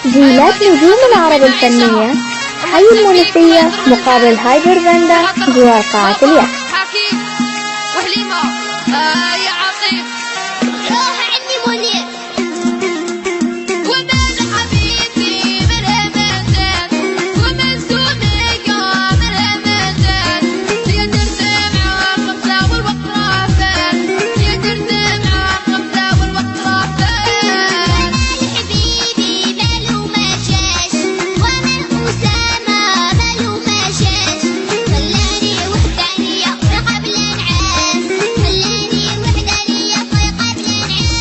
تسجيلات نجوم العرب الفنية، حي المنوفية مقابل هايبر فاندا جوار قاعة اليخت. يا عقيب روح عني منير ومن حبيبي من همسات ومن سومية من همسات يا ترتمع خمسة والوقت رافات يا ترتمع خمسة والوقت رافات حبيبي ماله مشاش ومن أسامة ماله مشاش خلاني وحدانية قبل العاس خلاني وحدانية قبل العاس.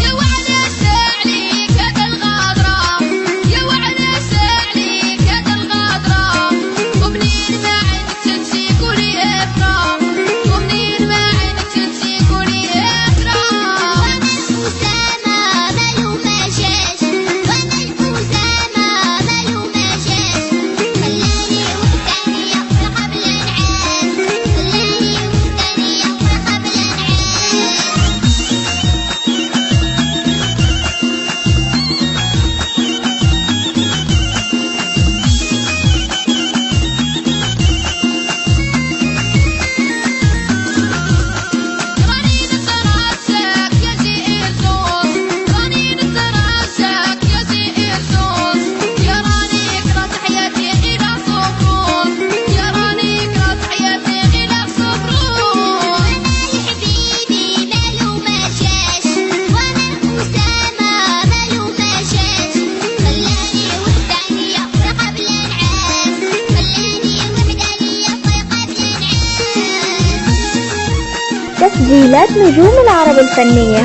يا وعنس عليك هذا الغدرة يا وعنس عليك هذا الغدرة ومنين ما عندك تمشي قولي افرح ومنين ما عندك تمشي قولي افرح. ومن أسامة ماله مشاش ومن أسامة ماله مشاش خلاني وحدانية قبل العاس خلاني وحدانية قبل العاس. راني نتراسك يا سي إرسوس راني نتراسك يا سي إرسوس يا راني كرهت حياتي إلى صفروس يا راني كرهت حياتي إلى صفروس. حبيبي ماله مشاش ومن أسامة ماله مشاش خلاني وحدانية قبل العاس خلاني وحدانية قبل العاس. تسجيلات نجوم العرب الفنية،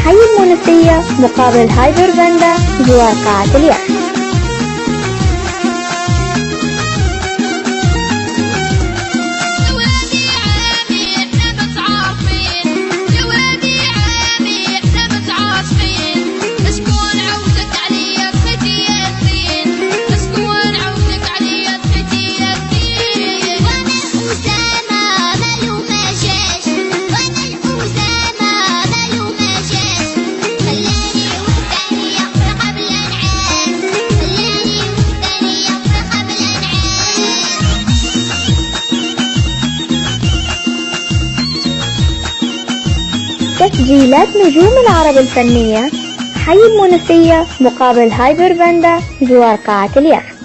حي المنوفية مقابل هايبر فاندا جوار قاعة اليخت. جوادي عامي احنا متعاطفين جوادي عامي احنا متعاطفين شكون عودك عليا بخيتي ياسين شكون عودك عليا بخيتي ياسين. ومن أسامة ماله مشاش ومن أسامة ماله مشاش خلاني وحدانية قبل العاس خلاني وحدانية قبل العاس. تسجيلات نجوم العرب الفنية، حي المنوفية مقابل هايبر فاندا جوار قاعة اليخت.